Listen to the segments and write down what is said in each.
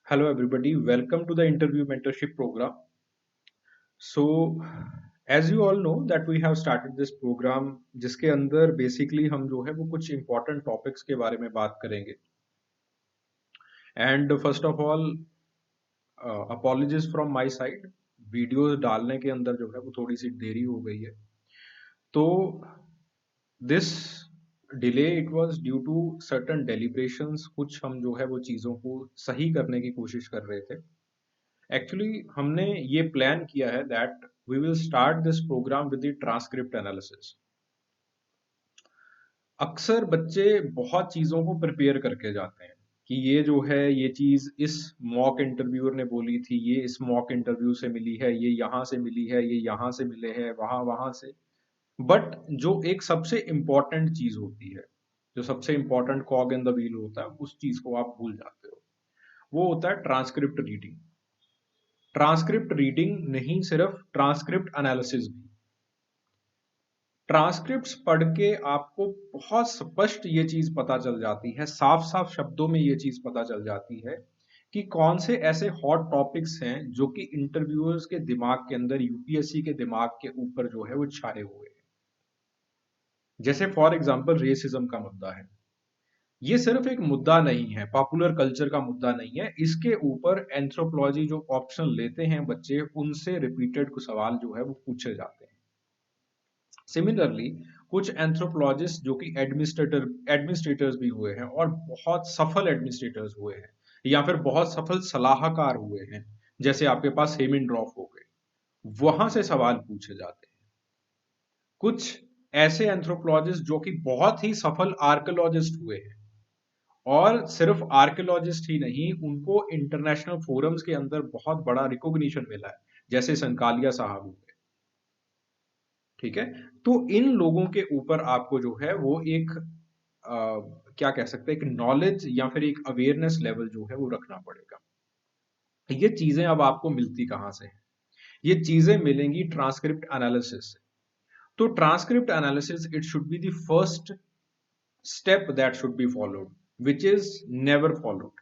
Hello, everybody. Welcome to the interview mentorship program. So, as you all know that we have started this program जिसके अंदर basically हम जो है वो कुछ important topics के बारे में बात करेंगे. And first of all, apologies from my side. Videos डालने के अंदर जो है वो थोड़ी सी देरी हो गई है. तो this delay it was due to certain deliberations. कुछ हम जो है वो चीज़ों को सही करने की कोशिश कर रहे थे. एक्चुअली हमने ये प्लान किया है that we will start this program with the transcript analysis. अक्सर बच्चे बहुत चीजों को प्रिपेयर करके जाते हैं कि ये जो है ये चीज इस मॉक इंटरव्यूअर ने बोली थी, ये इस मॉक इंटरव्यू से मिली है, ये यहाँ से मिली है, ये यहाँ से मिले हैं, वहां वहां से. बट जो एक सबसे इम्पोर्टेंट चीज होती है, जो सबसे इम्पोर्टेंट कॉग इन द व्हील होता है, उस चीज को आप भूल जाते हो. वो होता है ट्रांसक्रिप्ट रीडिंग. ट्रांसक्रिप्ट रीडिंग नहीं, सिर्फ ट्रांसक्रिप्ट एनालिसिस भी. ट्रांसक्रिप्ट्स पढ़ के आपको बहुत स्पष्ट ये चीज पता चल जाती है, साफ साफ शब्दों में ये चीज पता चल जाती है कि कौन से ऐसे हॉट टॉपिक्स हैं जो कि इंटरव्यूअर्स के दिमाग के अंदर, यूपीएससी के दिमाग के ऊपर जो है वो छाए हुए हैं. जैसे फॉर एग्जांपल रेसिज्म का मुद्दा है. ये सिर्फ एक मुद्दा नहीं है, पॉपुलर कल्चर का मुद्दा नहीं है. इसके ऊपर एंथ्रोपोलॉजी जो ऑप्शन लेते हैं बच्चे, उनसे रिपीटेड कुछ सवाल जो है वो पूछे जाते हैं. सिमिलरली कुछ एंथ्रोपोलॉजिस्ट जो कि एडमिनिस्ट्रेटर्स भी हुए हैं और बहुत सफल एडमिनिस्ट्रेटर्स हुए हैं, या फिर बहुत सफल सलाहकार हुए हैं, जैसे आपके पास हेमिंड्रॉफ हो गए, वहां से सवाल पूछे जाते हैं. कुछ ऐसे एंथ्रोपोलॉजिस्ट जो कि बहुत ही सफल आर्कियोलॉजिस्ट हुए हैं, और सिर्फ आर्कियोलॉजिस्ट ही नहीं, उनको इंटरनेशनल फोरम्स के अंदर बहुत बड़ा रिकॉग्निशन मिला है, जैसे संकालिया साहब हुए. ठीक है. तो इन लोगों के ऊपर आपको जो है वो एक क्या कह सकते हैं, एक नॉलेज या फिर एक अवेयरनेस लेवल जो है वो रखना पड़ेगा. ये चीजें अब आपको मिलती कहाँ से हैं? ये चीजें मिलेंगी ट्रांसक्रिप्ट एनालिसिस से. तो transcript analysis it should be the first step that should be followed, which is never followed.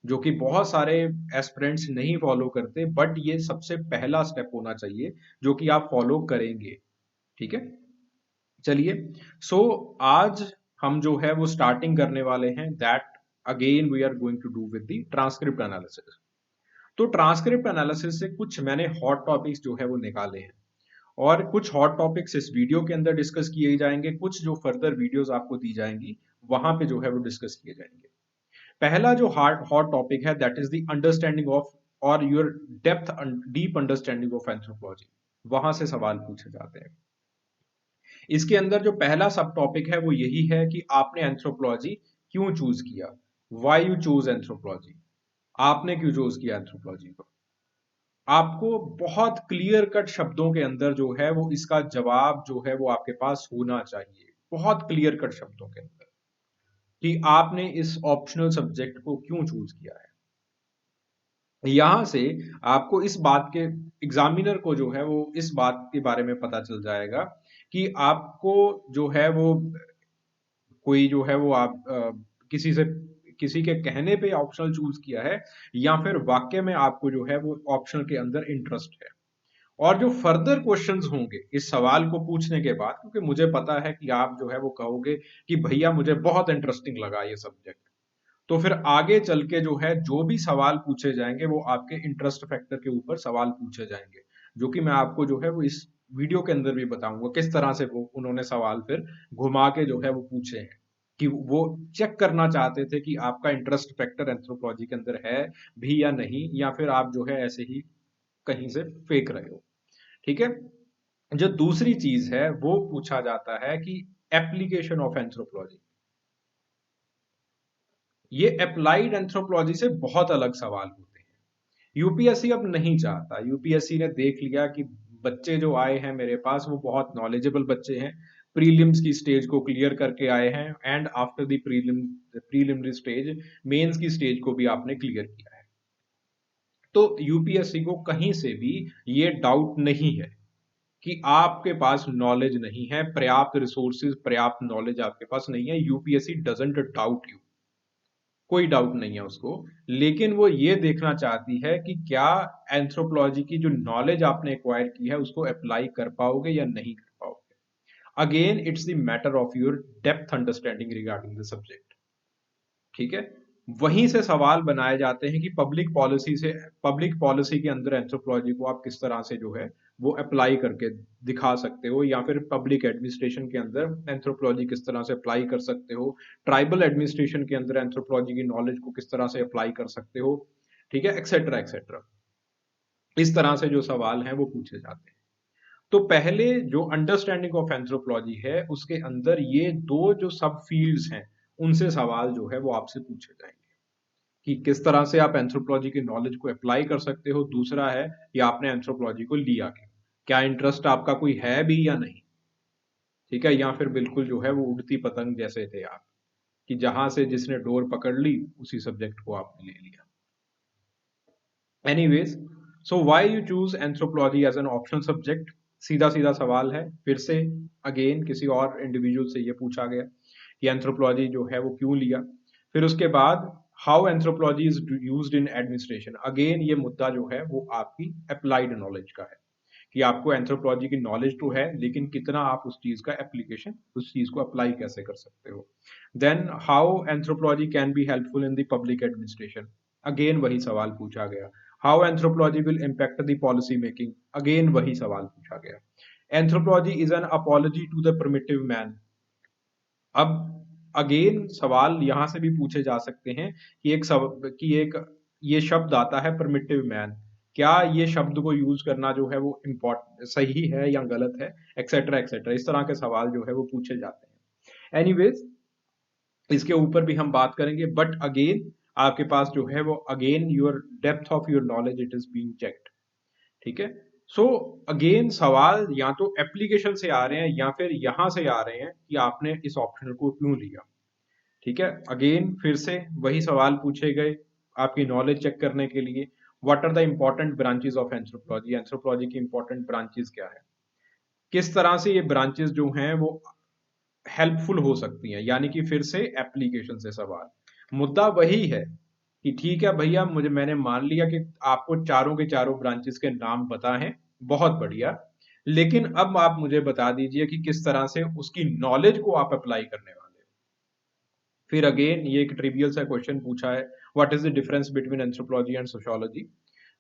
जो कि बहुत सारे एस्पिरेंट्स नहीं फॉलो करते, बट ये सबसे पहला स्टेप होना चाहिए जो कि आप फॉलो करेंगे. ठीक है. चलिए. सो आज हम जो है वो स्टार्टिंग करने वाले हैं that again we are going to do with the transcript analysis. तो ट्रांसक्रिप्ट एनालिसिस से कुछ मैंने हॉट टॉपिक्स जो है वो निकाले हैं, और कुछ हॉट टॉपिक्स इस वीडियो के अंदर डिस्कस किए जाएंगे, कुछ जो फर्दर वीडियोस आपको दी जाएंगी वहां पे जो है वो डिस्कस किए जाएंगे. पहला जो हॉट टॉपिक है that is the understanding of our your depth deep understanding of anthropology. वहां से सवाल पूछे जाते हैं. इसके अंदर जो पहला सब टॉपिक है वो यही है कि आपने एंथ्रोपोलॉजी क्यों चूज किया. Why you choose anthropology. आपने क्यों चूज किया एंथ्रोपोलॉजी को. आपको बहुत क्लियर कट शब्दों के अंदर जो है वो इसका जवाब जो है वो आपके पास होना चाहिए, बहुत क्लियर कट शब्दों के अंदर, कि आपने इस ऑप्शनल सब्जेक्ट को क्यों चूज किया है. यहां से आपको इस बात के, एग्जामिनर को जो है वो इस बात के बारे में पता चल जाएगा कि आपको जो है वो कोई जो है वो आप किसी से, किसी के कहने पे ऑप्शनल चूज किया है, या फिर वाक्य में आपको जो है वो ऑप्शनल के अंदर इंटरेस्ट है. और जो फर्दर क्वेश्चंस होंगे इस सवाल को पूछने के बाद, क्योंकि मुझे पता है कि आप जो है वो कहोगे कि भैया मुझे बहुत इंटरेस्टिंग लगा ये सब्जेक्ट, तो फिर आगे चल के जो है जो भी सवाल पूछे जाएंगे वो आपके इंटरेस्ट फैक्टर के ऊपर सवाल पूछे जाएंगे, जो कि मैं आपको जो है वो इस वीडियो के अंदर भी बताऊंगा किस तरह से वो उन्होंने सवाल फिर घुमा के जो है वो पूछे हैं, कि वो चेक करना चाहते थे कि आपका इंटरेस्ट फैक्टर एंथ्रोपोलॉजी के अंदर है भी या नहीं, या फिर आप जो है ऐसे ही कहीं से फेंक रहे हो. ठीक है. जो दूसरी चीज है वो पूछा जाता है कि एप्लीकेशन ऑफ एंथ्रोपोलॉजी. ये अप्लाइड एंथ्रोपोलॉजी से बहुत अलग सवाल होते हैं. यूपीएससी अब नहीं चाहता. यूपीएससी ने देख लिया कि बच्चे जो आए हैं मेरे पास वो बहुत नॉलेजेबल बच्चे हैं, प्रीलिम्स की स्टेज को क्लियर करके आए हैं, and after the preliminary stage, mains की स्टेज को भी आपने क्लियर किया है. तो यूपीएससी को कहीं से भी ये डाउट नहीं है कि आपके पास नॉलेज नहीं है, पर्याप्त रिसोर्सेज, पर्याप्त नॉलेज आपके पास नहीं है. UPSC doesn't doubt you. कोई डाउट नहीं है उसको, लेकिन वो ये देखना चाहती है कि क्या एंथ्रोपोलॉजी की जो नॉलेज आपने एक्वायर की है उसको अप्लाई कर पाओगे या नहीं कर पाओगे। Again it's the matter of your depth understanding regarding the subject. ठीक है, वहीं से सवाल बनाए जाते हैं कि पब्लिक पॉलिसी के अंदर एंथ्रोपोलॉजी को आप किस तरह से जो है वो अप्लाई करके दिखा सकते हो, या फिर पब्लिक एडमिनिस्ट्रेशन के अंदर एंथ्रोपोलॉजी किस तरह से अप्लाई कर सकते हो, ट्राइबल एडमिनिस्ट्रेशन के अंदर एंथ्रोपोलॉजी की नॉलेज को किस तरह से अप्लाई कर सकते हो। ठीक है, एक्सेट्रा एक्सेट्रा, इस तरह से जो सवाल हैं वो पूछे जाते हैं। तो पहले जो अंडरस्टैंडिंग ऑफ एंथ्रोपोलॉजी है उसके अंदर ये दो जो सब फील्ड्स हैं उनसे सवाल जो है वो आपसे पूछे जाएंगे कि किस तरह से आप एंथ्रोपोलॉजी की नॉलेज को अप्लाई कर सकते हो। दूसरा है कि आपने एंथ्रोपोलॉजी को लिया क्यों, क्या इंटरेस्ट आपका कोई है भी या नहीं। ठीक है, या फिर बिल्कुल जो है वो उड़ती पतंग जैसे थे आप, कि जहां से जिसने डोर पकड़ ली उसी सब्जेक्ट को आपने ले लिया। Anyways, so why you choose anthropology as an optional subject? सीधा सीधा सवाल है, फिर से अगेन किसी और इंडिविजुअल से ये पूछा गया कि एंथ्रोपोलॉजी जो है वो क्यों लिया। फिर उसके बाद how anthropology is used in administration. Again ये मुद्दा जो है वो आपकी अप्लाइड नॉलेज का है कि आपको एंथ्रोपोलॉजी की नॉलेज तो है लेकिन कितना आप उस चीज का एप्लीकेशन, उस चीज को अप्लाई कैसे कर सकते हो। Then how anthropology can be helpful in the public administration. Again वही सवाल पूछा गया। How anthropology will impact the policy making. Again वही सवाल पूछा गया। Anthropology is an apology to the primitive man. अब अगेन सवाल यहां से भी पूछे जा सकते हैं कि एक ये शब्द आता है प्रिमिटिव मैन, क्या ये शब्द को यूज करना जो है वो इम्पोर्ट सही है या गलत है, एक्सेट्रा एक्सेट्रा, इस तरह के सवाल जो है वो पूछे जाते हैं। एनीवेज, इसके ऊपर भी हम बात करेंगे, बट अगेन आपके पास जो है वो again your depth of your knowledge it is being checked. ठीक है, सो अगेन सवाल या तो एप्लीकेशन से आ रहे हैं या फिर यहां से आ रहे हैं कि आपने इस ऑप्शन को क्यों लिया। ठीक है, अगेन फिर से वही सवाल पूछे गए आपकी नॉलेज चेक करने के लिए। What are the important branches of anthropology, anthropology की इंपॉर्टेंट ब्रांचेस क्या है, किस तरह से ये ब्रांचेस जो हैं वो हेल्पफुल हो सकती हैं, यानी कि फिर से एप्लीकेशन से सवाल। मुद्दा वही है कि ठीक है भैया, मैंने मान लिया कि आपको चारों के चारों ब्रांचेस के नाम पता हैं, बहुत बढ़िया, लेकिन अब आप मुझे बता दीजिए कि किस तरह से उसकी नॉलेज को आप अप्लाई करने वाले हैं। फिर अगेन ये एक ट्रिवियल सा क्वेश्चन पूछा है, what is the difference between anthropology and sociology.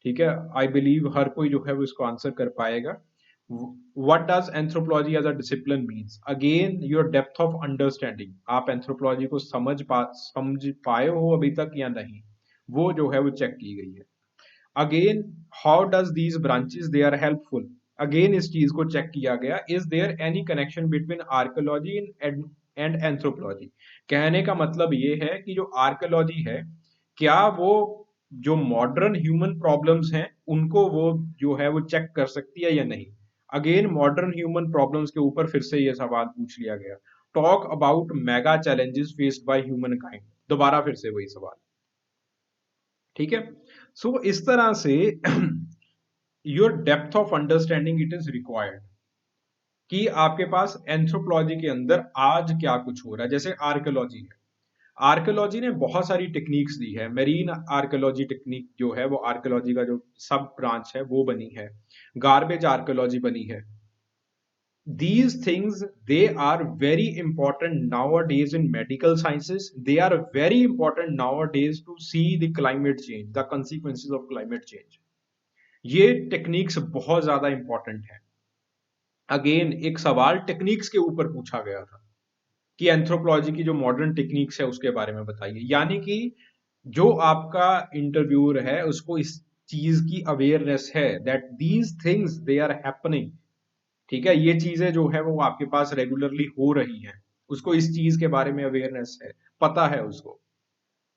ठीक है, आई बिलीव हर कोई जो है वो इसको आंसर कर पाएगा। What does anthropology as a discipline means. Again your depth of understanding, आप एंथ्रोपोलॉजी को समझ पाए हो अभी तक या नहीं, वो जो है वो चेक की गई है। Again how does these branches they are helpful. Again इस चीज को चेक किया गया, is there any connection between archaeology and anthropology. कहने का मतलब ये है कि जो आर्कोलॉजी है, क्या वो जो मॉडर्न ह्यूमन प्रॉब्लम्स हैं उनको वो जो है वो चेक कर सकती है या नहीं। अगेन मॉडर्न ह्यूमन प्रॉब्लम्स के ऊपर फिर से ये सवाल पूछ लिया गया। Talk about mega challenges faced by human kind, दोबारा फिर से वही सवाल। ठीक है, सो इस तरह से your depth of understanding it is required कि आपके पास एंथ्रोपोलॉजी के अंदर आज क्या कुछ हो रहा है। जैसे आर्कियोलॉजी है, आर्कियोलॉजी ने बहुत सारी टेक्निक्स दी है, मेरीन आर्कियोलॉजी टेक्निक जो है वो आर्कियोलॉजी का जो सब ब्रांच है वो बनी है, गार्बेज आर्कियोलॉजी बनी है। these things, they are very important nowadays in medical sciences, they are very important nowadays to see the climate change, the consequences of climate change। ये टेक्निक्स बहुत ज्यादा इंपॉर्टेंट है। अगेन एक सवाल टेक्निक्स के ऊपर पूछा गया था कि एंथ्रोपोलॉजी की जो मॉडर्न टेक्निक्स है उसके बारे में बताइए, यानी कि जो आपका इंटरव्यूअर है उसको इस चीज की अवेयरनेस है that these things they are happening. ठीक है, ये चीजें जो है वो आपके पास रेगुलरली हो रही हैं, उसको इस चीज के बारे में अवेयरनेस है, पता है उसको।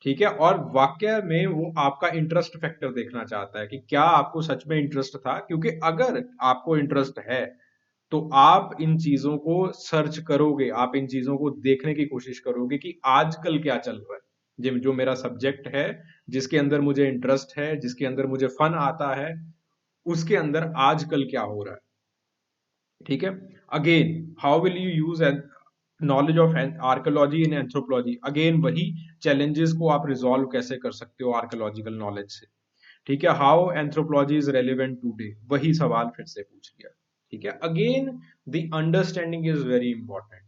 ठीक है, और वाकया में वो आपका इंटरेस्ट फैक्टर देखना चाहता है कि क्या आपको सच में इंटरेस्ट था, क्योंकि अगर आपको इंटरेस्ट है तो आप इन चीजों को सर्च करोगे, आप इन चीजों को देखने की कोशिश करोगे कि आजकल क्या चल रहा है, जो मेरा सब्जेक्ट है, जिसके अंदर मुझे इंटरेस्ट है, जिसके अंदर मुझे फन आता है, उसके अंदर आजकल क्या हो रहा है। ठीक है, again how will you use knowledge of archaeology in anthropology, again वही चैलेंजेस को आप रिजॉल्व कैसे कर सकते हो आर्कोलॉजिकल नॉलेज से। ठीक है, how anthropology is relevant today, वही सवाल फिर से पूछ लिया। ठीक है, again the understanding is very important.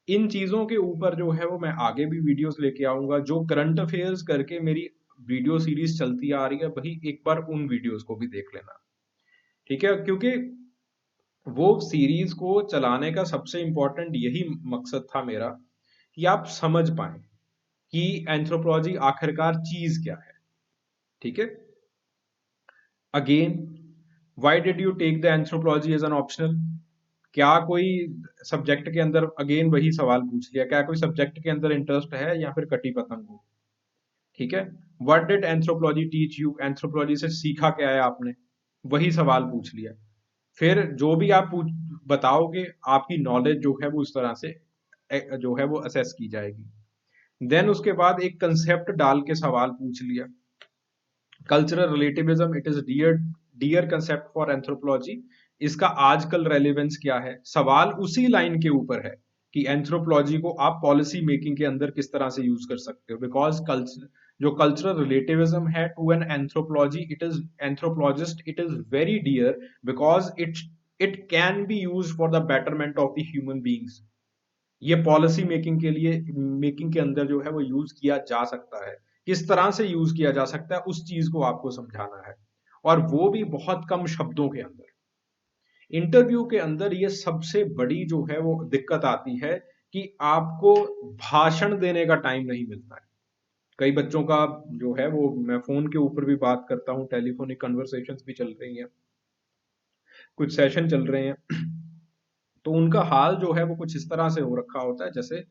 इन चीजों के ऊपर जो है वो मैं आगे भी वीडियोस लेके आऊंगा। जो करंट अफेयर्स करके मेरी वीडियो सीरीज चलती आ रही है, वही एक बार उन वीडियोस को भी देख लेना। ठीक है, क्योंकि वो सीरीज को चलाने का सबसे इंपॉर्टेंट यही मकसद था मेरा, कि आप समझ पाए कि एंथ्रोपोलॉजी आखिरकार चीज क्या है। ठीक है, again, why did you take the anthropology as an optional? क्या कोई सब्जेक्ट के अंदर, अगेन वही सवाल पूछ लिया, क्या कोई सब्जेक्ट के अंदर इंटरेस्ट है या फिर कटी पतंग हो? ठीक है, what did anthropology teach you? Anthropology से सीखा क्या है आपने? वही सवाल पूछ लिया। फिर जो भी आप पूछ बताओगे, आपकी नॉलेज जो है वो इस तरह से जो है वो असेस की जाएगी। देन उसके बाद एक कंसेप्ट डाल के सवाल पूछ लिया, cultural relativism, it is dear dear concept for anthropology. इसका आजकल रेलेवेंस क्या है? सवाल उसी लाइन के ऊपर है कि एंथ्रोपोलॉजी को आप पॉलिसी मेकिंग के अंदर किस तरह से यूज कर सकते हो, बिकॉज कल्चर, जो कल्चरल रिलेटिविज्म है to an anthropology, it is anthropologist, it is very dear, because it can be use for the betterment of the human beings. ये पॉलिसी मेकिंग के लिए, मेकिंग के अंदर जो है वो यूज किया जा सकता है। किस तरह से यूज किया जा सकता है उस चीज को आपको समझाना है, और वो भी बहुत कम शब्दों के अंदर। इंटरव्यू के अंदर ये सबसे बड़ी जो है वो दिक्कत आती है कि आपको भाषण देने का टाइम नहीं मिलता है। कई बच्चों का जो है वो, मैं फोन के ऊपर भी बात करता हूँ, टेलीफोनिक कन्वर्सेशंस भी चल रही हैं, कुछ सेशन चल रहे हैं, तो उनका हाल जो है वो कुछ इस तरह से हो रखा होता है, जैसे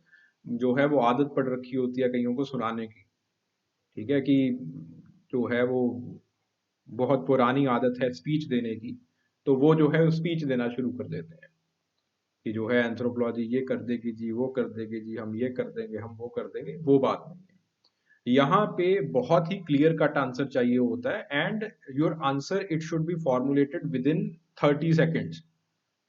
जो है वो आदत पड़ रखी होती है कईयों को सुनाने की। ठीक है, कि जो है वो बहुत पुरानी आदत है स्पीच देने की, तो वो जो है स्पीच देना शुरू कर देते हैं कि जो है एंथ्रोपोलॉजी ये कर देगी जी, वो कर देगी जी, हम ये कर देंगे, हम वो कर देंगे। वो बात नहीं है, यहाँ पे बहुत ही क्लियर कट आंसर चाहिए होता है, and your answer it should be formulated with in 30 seconds.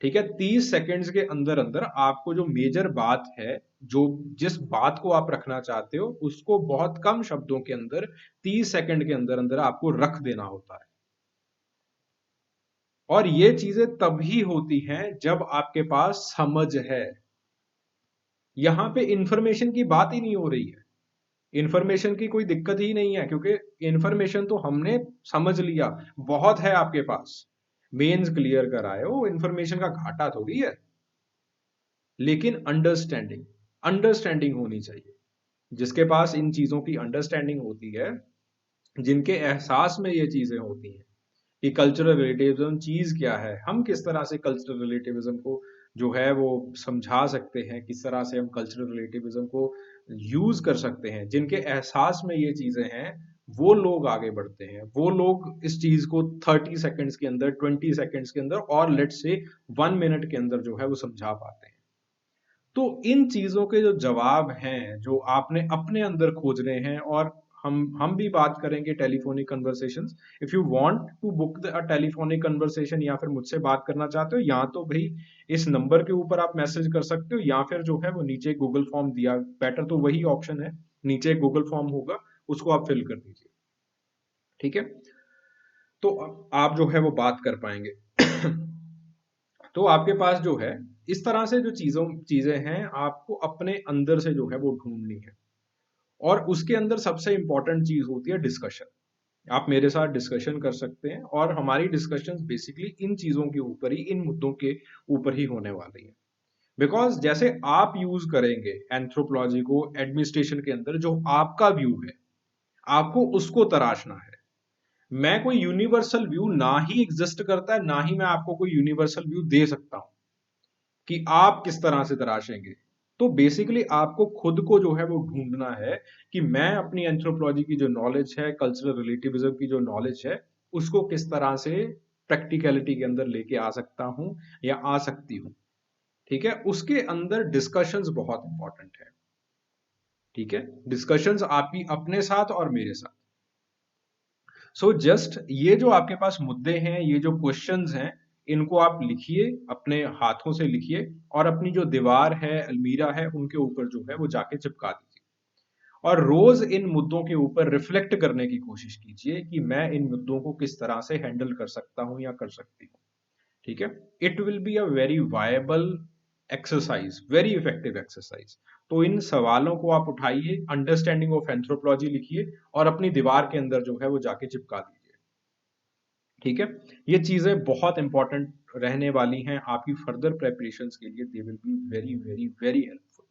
ठीक है, 30 सेकेंड्स के अंदर अंदर आपको जो मेजर बात है, जो जिस बात को आप रखना चाहते हो, उसको बहुत कम शब्दों के अंदर 30 सेकंड के अंदर अंदर आपको रख देना होता है। और ये चीजें तभी होती हैं जब आपके पास समझ है। यहां पे इंफॉर्मेशन की बात ही नहीं हो रही है, इंफॉर्मेशन की कोई दिक्कत ही नहीं है, क्योंकि इंफॉर्मेशन तो हमने समझ लिया, बहुत है आपके पास, मेंस क्लियर कराए हो, इंफॉर्मेशन का घाटा थोड़ी है। लेकिन अंडरस्टैंडिंग, अंडरस्टैंडिंग होनी चाहिए। जिसके पास इन चीजों की अंडरस्टैंडिंग होती है, जिनके एहसास में ये चीजें होती हैं कि कल्चरल रिलेटिविज्म चीज क्या है, हम किस तरह से कल्चरल रिलेटिविज्म को जो है वो समझा सकते हैं, किस तरह से हम कल्चरल रिलेटिविज्म को यूज कर सकते हैं, जिनके एहसास में ये चीजें हैं, वो लोग आगे बढ़ते हैं। वो लोग इस चीज को 30 सेकेंड्स के अंदर, 20 सेकेंड्स के अंदर, और लेट से 1 मिनट के अंदर जो है वो समझा पाते हैं। तो इन चीजों के जो जवाब हैं, जो आपने अपने अंदर खोजने हैं, और हम भी बात करेंगे telephonic conversations. If you want to book the telephonic conversation, या फिर मुझसे बात करना चाहते हो, या तो भाई इस नंबर के ऊपर आप मैसेज कर सकते हो, या फिर जो है वो नीचे गूगल फॉर्म दिया, बेटर तो वही ऑप्शन है, नीचे गूगल फॉर्म होगा, उसको आप फिल कर दीजिए। ठीक है, तो आप जो है वो बात कर पाएंगे। तो आपके पास जो है, इस तरह से जो चीजें हैं, आपको अपने अंदर से जो है वो ढूंढनी है। और उसके अंदर सबसे इंपॉर्टेंट चीज होती है डिस्कशन। आप मेरे साथ डिस्कशन कर सकते हैं, और हमारी डिस्कशन बेसिकली इन चीजों के ऊपर ही, इन मुद्दों के ऊपर ही होने वाली है। बिकॉज जैसे आप यूज करेंगे एंथ्रोपोलॉजी को एडमिनिस्ट्रेशन के अंदर, जो आपका व्यू है, आपको उसको तराशना है। मैं कोई यूनिवर्सल व्यू ना ही एग्जिस्ट करता है, ना ही मैं आपको कोई यूनिवर्सल व्यू दे सकता हूं कि आप किस तरह से तराशेंगे। तो बेसिकली आपको खुद को जो है वो ढूंढना है कि मैं अपनी एंथ्रोपोलॉजी की जो नॉलेज है, कल्चरल रिलेटिविज्म की जो नॉलेज है, उसको किस तरह से प्रैक्टिकलिटी के अंदर लेके आ सकता हूं या आ सकती हूं। ठीक है, उसके अंदर डिस्कशंस बहुत इंपॉर्टेंट है। ठीक है, डिस्कशंस आपकी अपने साथ और मेरे साथ। सो जस्ट ये जो आपके पास मुद्दे हैं, ये जो क्वेश्चंस हैं, इनको आप लिखिए, अपने हाथों से लिखिए और अपनी जो दीवार है, अलमीरा है, उनके ऊपर जो है वो जाके चिपका दीजिए। और रोज इन मुद्दों के ऊपर रिफ्लेक्ट करने की कोशिश कीजिए कि मैं इन मुद्दों को किस तरह से हैंडल कर सकता हूं या कर सकती हूँ। ठीक है। It will be a very viable exercise, very effective exercise. तो इन सवालों को आप उठाइए, अंडरस्टैंडिंग ऑफ एंथ्रोपोलॉजी लिखिए और अपनी दीवार के अंदर जो है वो जाके चिपका दीजिए। ठीक है। ये चीजें बहुत इंपॉर्टेंट रहने वाली हैं आपकी फर्दर प्रेपरेशन के लिए। They will be very very very helpful.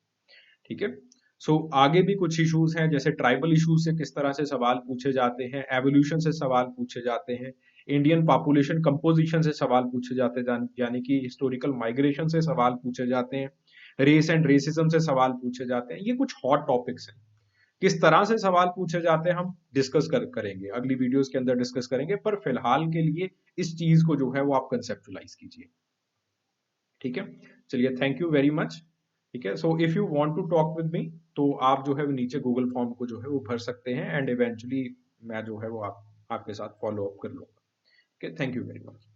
ठीक है। सो आगे भी कुछ इश्यूज हैं, जैसे ट्राइबल इश्यूज से किस तरह से सवाल पूछे जाते हैं, एवोल्यूशन से सवाल पूछे जाते हैं, इंडियन पॉपुलेशन कंपोजिशन से सवाल पूछे जाते हैं, यानी कि हिस्टोरिकल माइग्रेशन से सवाल पूछे जाते हैं, रेस एंड रेसिज्म से सवाल पूछे जाते हैं। ये कुछ हॉट टॉपिक्स हैं। किस तरह से सवाल पूछे जाते हैं हम डिस्कस करेंगे, अगली वीडियोस के अंदर डिस्कस करेंगे, पर फिलहाल के लिए इस चीज को जो है वो आप कंसेप्चुलाइज कीजिए। ठीक है। चलिए, थैंक यू वेरी मच। ठीक है। So if you want to talk with me, तो आप जो है वो नीचे गूगल फॉर्म को जो है वो भर सकते हैं एंड इवेंचुअली मैं जो है वो आपके साथ फॉलो अप कर लूंगा। Okay, thank you very much.